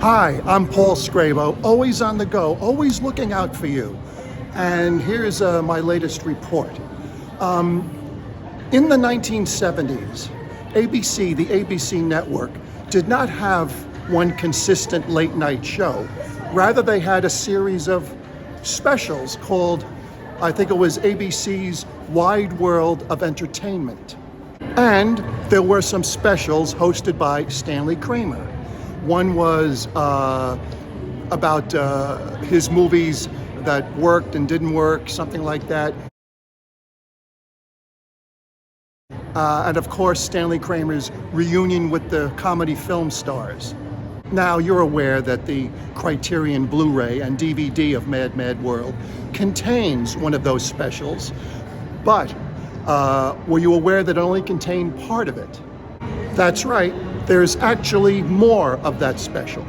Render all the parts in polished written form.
Hi, I'm Paul Scrabo, always on the go, always looking out for you. And here's my latest report. In the 1970s, ABC, the ABC network, did not have one consistent late night show. Rather, they had a series of specials called, I think it was ABC's Wide World of Entertainment. And there were some specials hosted by Stanley Kramer. One was about his movies that worked and didn't work, something like that. And of course, Stanley Kramer's reunion with the comedy film stars. Now, you're aware that the Criterion Blu-ray and DVD of Mad Mad World contains one of those specials, but were you aware that it only contained part of it? That's right, there's actually more of that special.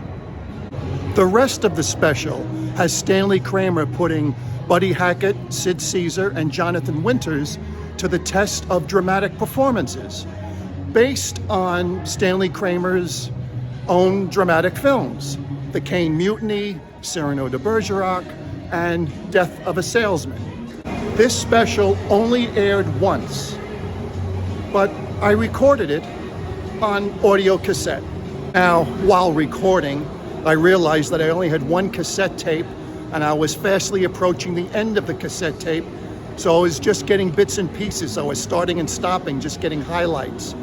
The rest of the special has Stanley Kramer putting Buddy Hackett, Sid Caesar, and Jonathan Winters to the test of dramatic performances, based on Stanley Kramer's own dramatic films, The Caine Mutiny, Cyrano de Bergerac, and Death of a Salesman. This special only aired once, but I recorded it on audio cassette. Now, while recording, I realized that I only had one cassette tape and I was fastly approaching the end of the cassette tape, so I was just getting bits and pieces. I was starting and stopping, just getting highlights.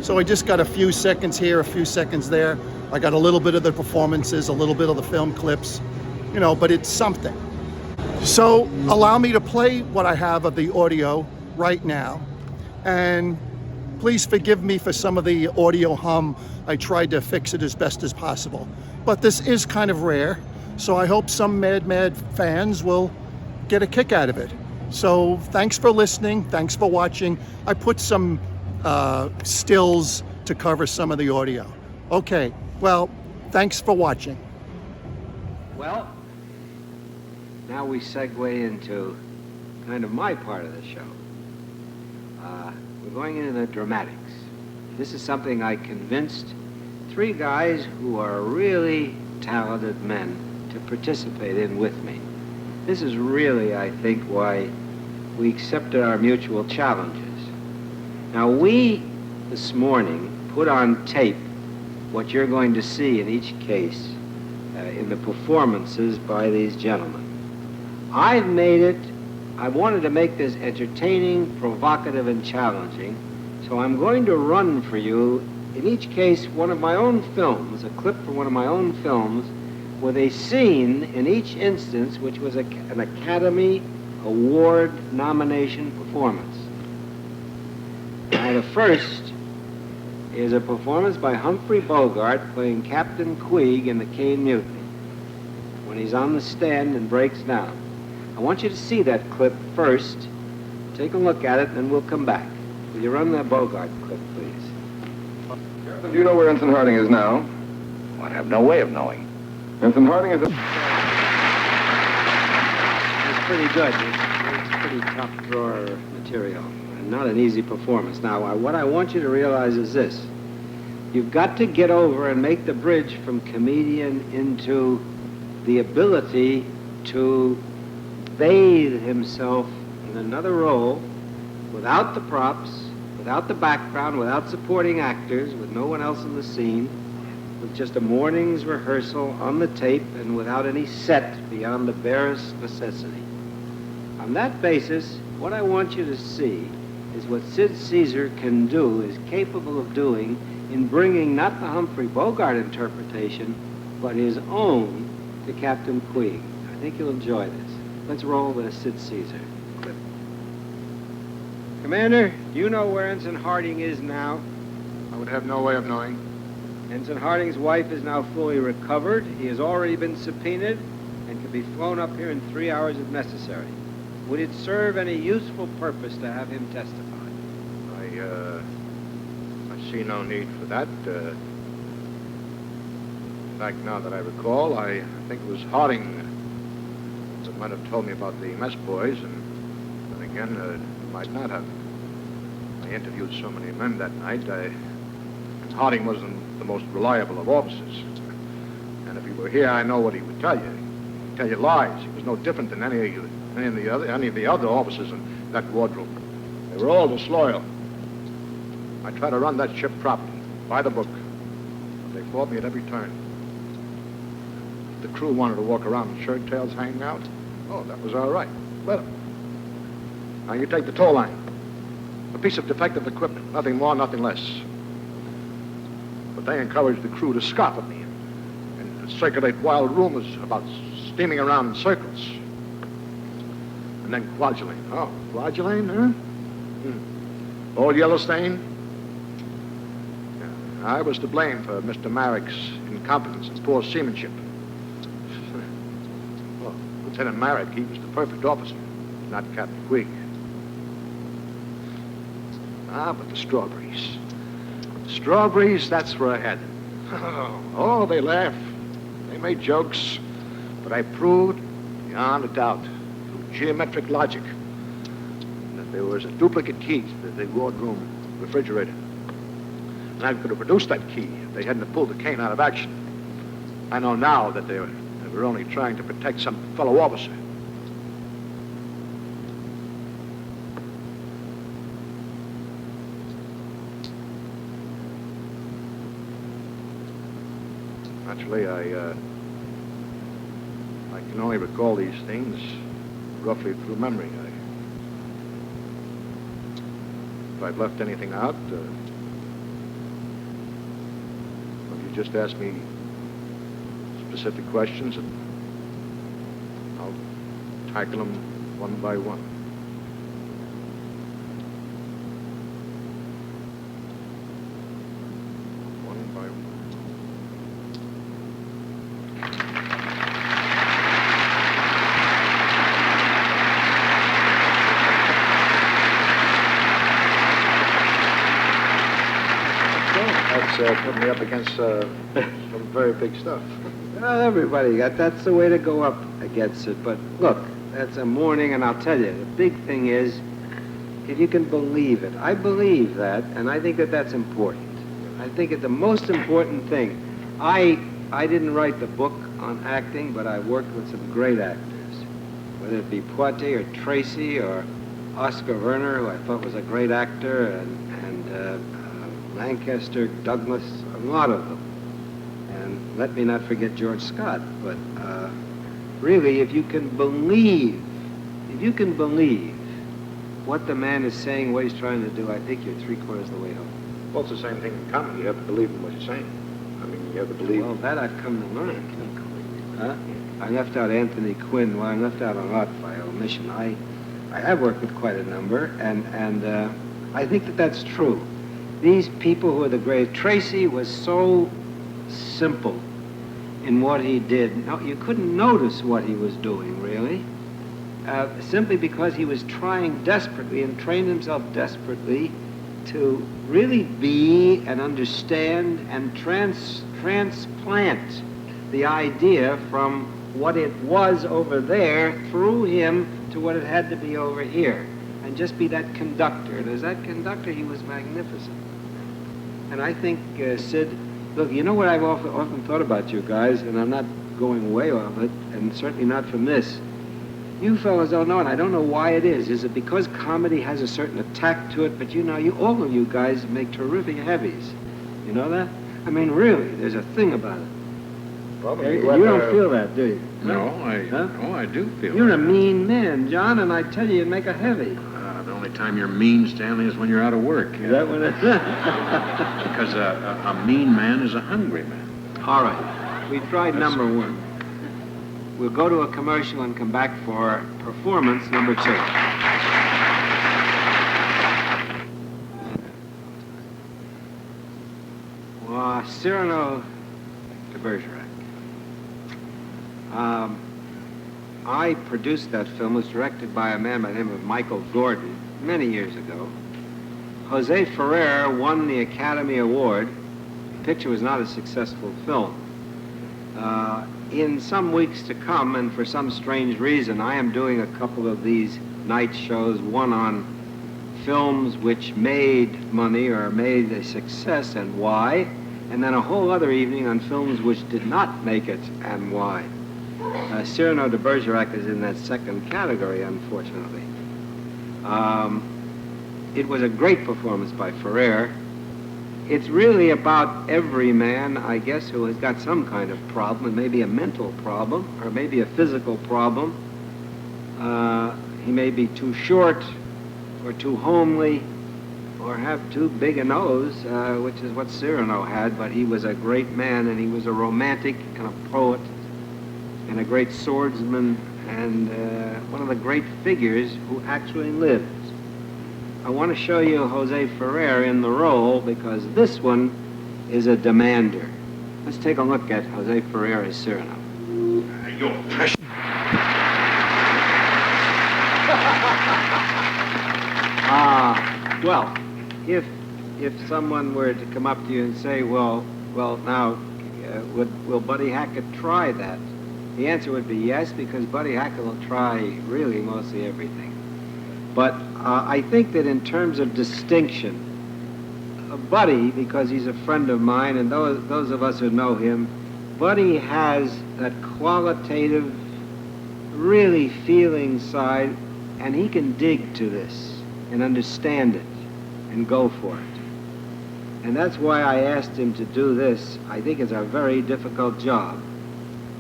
So I just got a few seconds here, a few seconds there. I got a little bit of the performances, a little bit of the film clips, but it's something. So allow me to play what I have of the audio right now. And please forgive me for some of the audio hum. I tried to fix it as best as possible. But this is kind of rare, so I hope some Mad Mad fans will get a kick out of it. So thanks for listening, thanks for watching. I put some stills to cover some of the audio. Okay, well, thanks for watching. Well, now we segue into kind of my part of the show. We're going into the dramatics. This is something I convinced three guys who are really talented men to participate in with me. This is really, I think, why we accepted our mutual challenges. Now, we, this morning, put on tape what you're going to see in each case in the performances by these gentlemen. I wanted to make this entertaining, provocative, and challenging, so I'm going to run for you, in each case, one of my own films, a clip from one of my own films, with a scene in each instance which was an Academy Award nomination performance. Now, the first is a performance by Humphrey Bogart playing Captain Queeg in The Caine Mutiny, when he's on the stand and breaks down. I want you to see that clip first, take a look at it, and then we'll come back. Will you run that Bogart clip, please? Captain, do you know where Ensign Harding is now? I have no way of knowing. Ensign Harding is... It's pretty good. It's pretty top drawer material, and not an easy performance. Now, what I want you to realize is this. You've got to get over and make the bridge from comedian into the ability to bathe himself in another role without the props, without the background, without supporting actors, with no one else in the scene, with just a morning's rehearsal on the tape and without any set beyond the barest necessity. On that basis, what I want you to see is what Sid Caesar can do, is capable of doing in bringing not the Humphrey Bogart interpretation, but his own to Captain Queeg. I think you'll enjoy this. Let's roll the Sid Caesar clip. Commander, do you know where Ensign Harding is now? I would have no way of knowing. Ensign Harding's wife is now fully recovered. He has already been subpoenaed and can be flown up here in 3 hours if necessary. Would it serve any useful purpose to have him testify? I see no need for that. In fact, now that I recall, I think it was Harding that might have told me about the mess boys, and then again, might not have. I interviewed so many men that night. Harding wasn't the most reliable of officers. And if he were here, I know what he would tell you. He'd tell you lies. He was no different than any of the other officers in that wardroom. They were all disloyal. I tried to run that ship properly, by the book. But they fought me at every turn. If the crew wanted to walk around with shirt tails hanging out, oh, that was all right. Let them. Now, you take the tow line. A piece of defective equipment, nothing more, nothing less. But they encouraged the crew to scoff at me and circulate wild rumors about steaming around in circles. And then Kwajalein. Oh, Kwajalein, huh? Old Yellowstain? Yeah, I was to blame for Mr. Marrick's incompetence and poor seamanship. Well, Lieutenant Marrick, he was the perfect officer, not Captain Quigg. Ah, but the strawberries. Strawberries, that's where I had them. Oh, they laughed. They made jokes. But I proved, beyond a doubt, through geometric logic, that there was a duplicate key to the wardroom refrigerator. And I could have produced that key if they hadn't pulled the cane out of action. I know now that they were only trying to protect some fellow officer. Naturally, I can only recall these things roughly through memory. If I've left anything out, well, you just ask me specific questions and I'll tackle them one by one. One by one. That's put me up against some very big stuff. Well, everybody that's the way to go up against it. But look, that's a morning, and I'll tell you, the big thing is, if you can believe it. I believe that, and I think that that's important. I think it's the most important thing. I didn't write the book on acting, but I worked with some great actors, whether it be Poitier or Tracy or Oscar Werner, who I thought was a great actor, and Lancaster, Douglas, a lot of them. And let me not forget George Scott. But really, if you can believe what the man is saying, what he's trying to do, I think you're three-quarters of the way home. Well, it's the same thing in comedy. You have to believe in what you're saying. I mean, you have to believe. Well, that I've come to learn. Huh? I left out Anthony Quinn. Well, I left out a lot by omission. I have worked with quite a number, and I think that that's true. These people who are the great... Tracy was so simple in what he did. No, you couldn't notice what he was doing, really, simply because he was trying desperately and trained himself desperately to really be and understand and transplant the idea from what it was over there through him to what it had to be over here, and just be that conductor. And as that conductor, he was magnificent. And I think, Sid, look, you know what I've often thought about you guys, and I'm not going way off it, and certainly not from this. You fellas don't know, and I don't know why it is. Is it because comedy has a certain attack to it? But you know, all of you guys make terrific heavies. You know that? I mean, really, there's a thing about it. Probably. You don't feel that, do you? No, Huh? I do feel You're that. a mean man, John, and I tell you, you'd make a heavy. The only time you're mean, Stanley, is when you're out of work. Is that what it is? Because a mean man is a hungry man. All right. We tried number one. We'll go to a commercial and come back for performance number 2. Cyrano de Bergerac. I produced that film. It was directed by a man by the name of Michael Gordon many years ago. Jose Ferrer won the Academy Award. The picture was not a successful film. In some weeks to come, and for some strange reason, I am doing a couple of these night shows, one on films which made money or made a success and why, and then a whole other evening on films which did not make it and why. Cyrano de Bergerac is in that second category, unfortunately. It was a great performance by Ferrer. It's really about every man, I guess, who has got some kind of problem, and maybe a mental problem, or maybe a physical problem. He may be too short, or too homely, or have too big a nose, which is what Cyrano had, but he was a great man, and he was a romantic and a poet, and a great swordsman, and one of the great figures who actually lived. I want to show you Jose Ferrer in the role because this one is a demander. Let's take a look at Jose Ferrer as Cyrano. You're precious. Well, if someone were to come up to you and say, well, now, will Buddy Hackett try that? The answer would be yes, because Buddy Hackett will try really mostly everything. But I think that in terms of distinction, Buddy, because he's a friend of mine, and those of us who know him, Buddy has that qualitative, really feeling side, and he can dig to this and understand it and go for it. And that's why I asked him to do this. I think it's a very difficult job.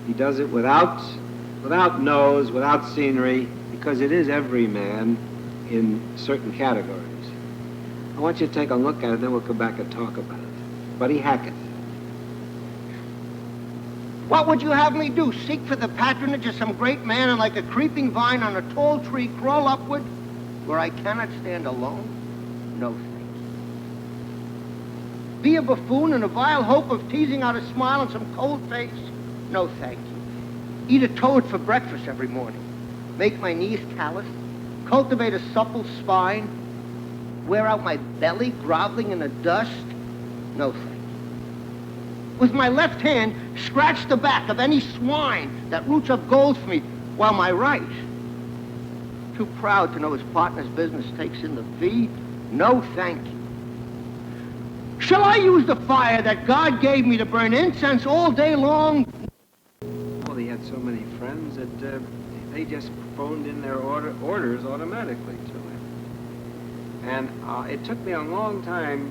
He does it without nose, without scenery, because it is every man in certain categories. I want you to take a look at it, then we'll come back and talk about it. Buddy Hackett. What would you have me do? Seek for the patronage of some great man and like a creeping vine on a tall tree crawl upward where I cannot stand alone? No, thank you. Be a buffoon in a vile hope of teasing out a smile on some cold face? No, thank you. Eat a toad for breakfast every morning. Make my knees callous. Cultivate a supple spine. Wear out my belly groveling in the dust? No, thank you. With my left hand, scratch the back of any swine that roots up gold for me, while my right, too proud to know his partner's business, takes in the fee? No, thank you. Shall I use the fire that God gave me to burn incense all day long? Well, he had so many friends that they just phoned in their orders automatically to him. And it took me a long time,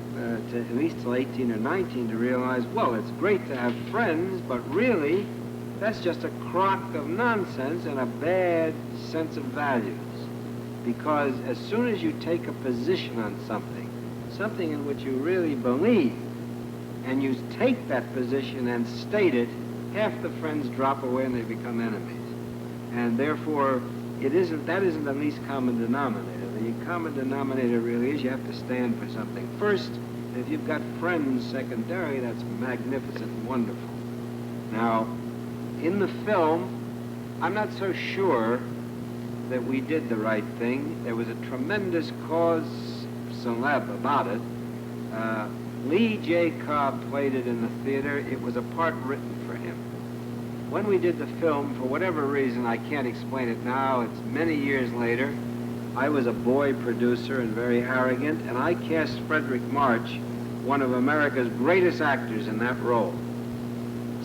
to at least till 18 or 19, to realize, well, it's great to have friends, but really, that's just a crock of nonsense and a bad sense of values. Because as soon as you take a position on something in which you really believe, and you take that position and state it, half the friends drop away and they become enemies. And therefore, that isn't the least common denominator. The common denominator really is you have to stand for something first. And if you've got friends secondary, that's magnificent and wonderful. Now, in the film, I'm not so sure that we did the right thing. There was a tremendous cause célèbre about it. Lee J. Cobb played it in the theater. It was a part written for him. When we did the film, for whatever reason, I can't explain it now, it's many years later, I was a boy producer and very arrogant, and I cast Frederick March, one of America's greatest actors, in that role.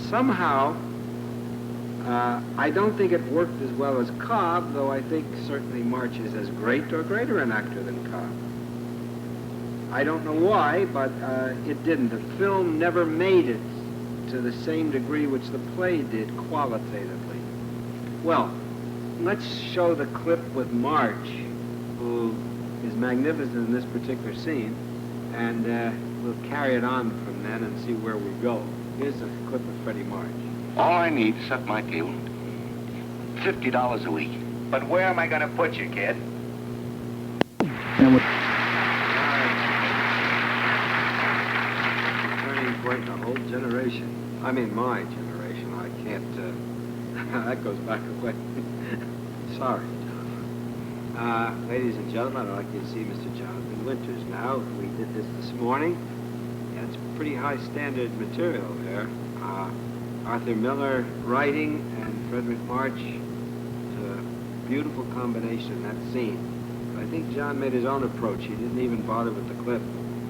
Somehow, I don't think it worked as well as Cobb, though I think certainly March is as great or greater an actor than Cobb. I don't know why, but it didn't. The film never made it to the same degree which the play did qualitatively. Well, let's show the clip with March, who is magnificent in this particular scene, and we'll carry it on from then and see where we go. Here's a clip of Freddie March. All I need to set my table, $50 a week. But where am I going to put you, kid? Turning point in a whole generation. I mean, my generation. I can't, that goes back a way. Sorry, Jonathan. Ladies and gentlemen, I'd like you to see Mr. Jonathan Winters now. We did this morning. Yeah, it's pretty high standard material there. Arthur Miller writing and Frederick March, it's a beautiful combination in that scene. But I think John made his own approach. He didn't even bother with the clip.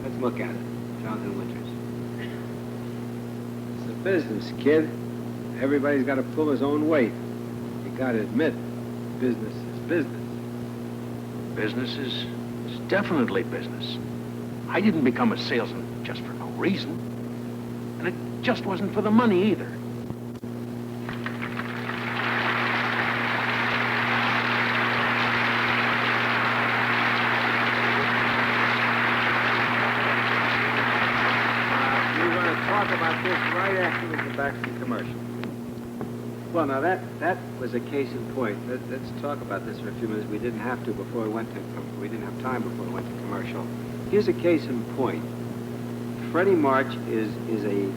Let's look at it. Jonathan Winters. business, kid. Everybody's got to pull his own weight. You got to admit, business is business. Business is definitely business. I didn't become a salesman just for no reason. And it just wasn't for the money either. We're going to talk about this right after we get back to the commercial. Well, now that was a case in point. Let's talk about this for a few minutes. We didn't have to before we went to. We didn't have time before we went to commercial. Here's a case in point. Freddie March is a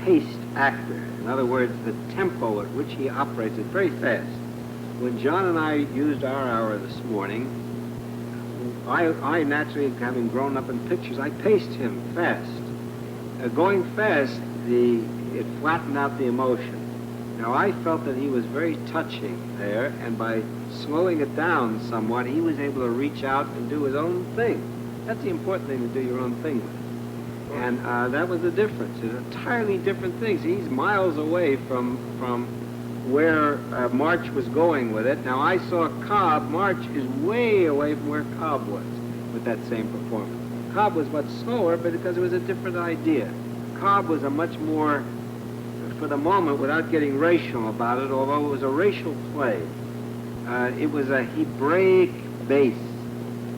paced actor. In other words, the tempo at which he operates is very fast. When John and I used our hour this morning, I naturally, having grown up in pictures, I paced him fast. Going fast, it flattened out the emotion. Now, I felt that he was very touching there, and by slowing it down somewhat, he was able to reach out and do his own thing. That's the important thing, to do your own thing with. And that was the difference. It's entirely different things. He's miles away from where March was going with it. Now, I saw Cobb. March is way away from where Cobb was with that same performance. Cobb was much slower, but because it was a different idea. Cobb was a much more, for the moment, without getting racial about it, although it was a racial play, it was a Hebraic base.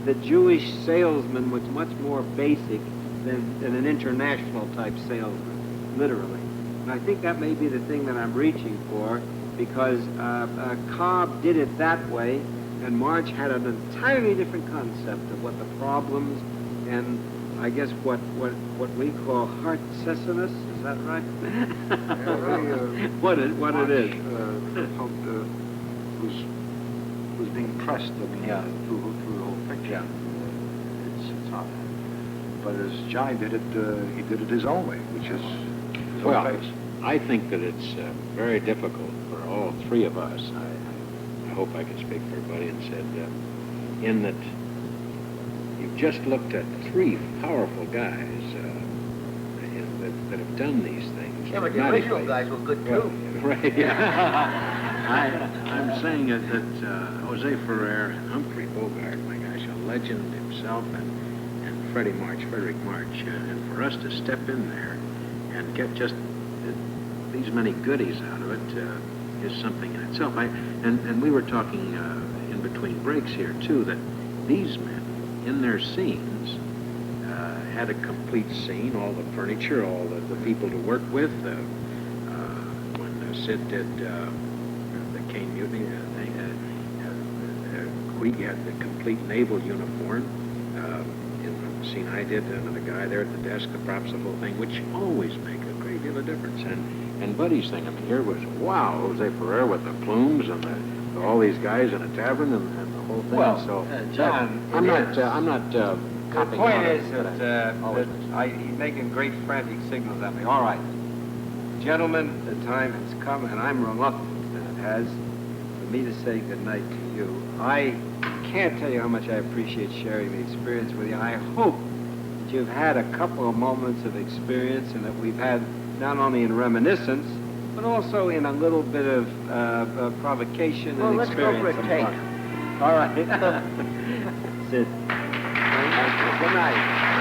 The Jewish salesman was much more basic than an international type salesman, literally. And I think that may be the thing that I'm reaching for, because Cobb did it that way, and March had an entirely different concept of what the problems and I guess what we call heart-cessiness, is that right? What it is. Was being pressed through the whole picture. It's not. But as Johnny did it, he did it his own way, which is his own pace. I think that it's very difficult for all three of us. I hope I can speak for everybody and said, in that you've just looked at three powerful guys that have done these things. Yeah, but the original guys were good too. Right, yeah. I'm saying that Jose Ferrer and Humphrey Bogart, my gosh, a legend himself, and Frederick March, and for us to step in there and get just these many goodies out of it is something in itself. And we were talking in between breaks here, too, that these men, in their scenes, had a complete scene, all the furniture, all the people to work with. When Sid did the Cane Mutiny, Queeg had the complete naval uniform. In the scene I did, the guy there at the desk, the props, the whole thing, which always make a great deal of difference. And Buddy's thing, I mean, here was, wow, Jose Ferrer with the plumes and all these guys in a tavern and the whole thing. Well, so, John, I'm not the copying point on it, is but that he's making great frantic signals at me. All right, gentlemen, the time has come, and I'm reluctant that it has, for me to say goodnight to you. I can't tell you how much I appreciate sharing the experience with you. I hope that you've had a couple of moments of experience, and that we've had not only in reminiscence, but also in a little bit of provocation and Let's go experience. for a take. All right. Sid. Good night.